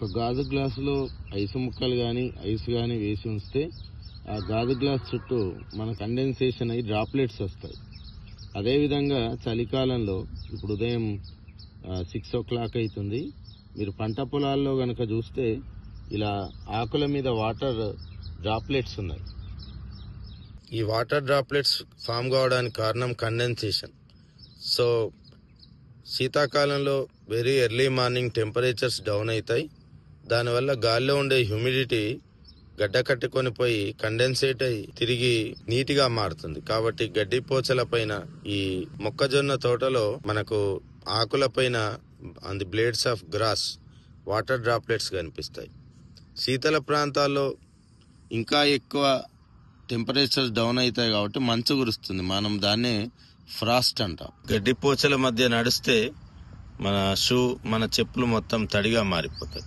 ఒక గాజు గ్లాసులో ఐసు ముక్కలు కానీ ఐస్ కానీ వేసి ఉంచితే ఆ గాజు గ్లాస్ చుట్టూ మన కండెన్సేషన్ అయ్యి డ్రాప్లెట్స్ వస్తాయి. అదేవిధంగా చలికాలంలో ఇప్పుడు ఉదయం 6 o'clock అవుతుంది. మీరు పంట పొలాల్లో కనుక చూస్తే ఇలా ఆకుల మీద వాటర్ డ్రాప్లెట్స్ ఉన్నాయి. ఈ వాటర్ డ్రాప్లెట్స్ ఫామ్ కావడానికి కారణం కండెన్సేషన్. సో శీతాకాలంలో very early morning temperatures down అవుతాయి. దానివల్ల గాలిలో ఉండే హ్యూమిడిటీ గడ్డ కట్టుకొని పోయి కండెన్సేట్ అయ్యి తిరిగి నీటిగా మారుతుంది. కాబట్టి గడ్డి పోచల పైన ఈ మొక్కజొన్న తోటలో మనకు ఆకుల పైన on the blades of grass water droplets కనిపిస్తాయి. శీతల ప్రాంతాల్లో ఇంకా ఎక్కువ టెంపరేచర్స్ డౌన్ అవుతాయి కాబట్టి మంచు కురుస్తుంది. మనం దాన్నే ఫ్రాస్ట్ అంటాం. గడ్డి పోచల మధ్య నడిస్తే మన చెప్పులు మొత్తం తడిగా మారిపోతాయి.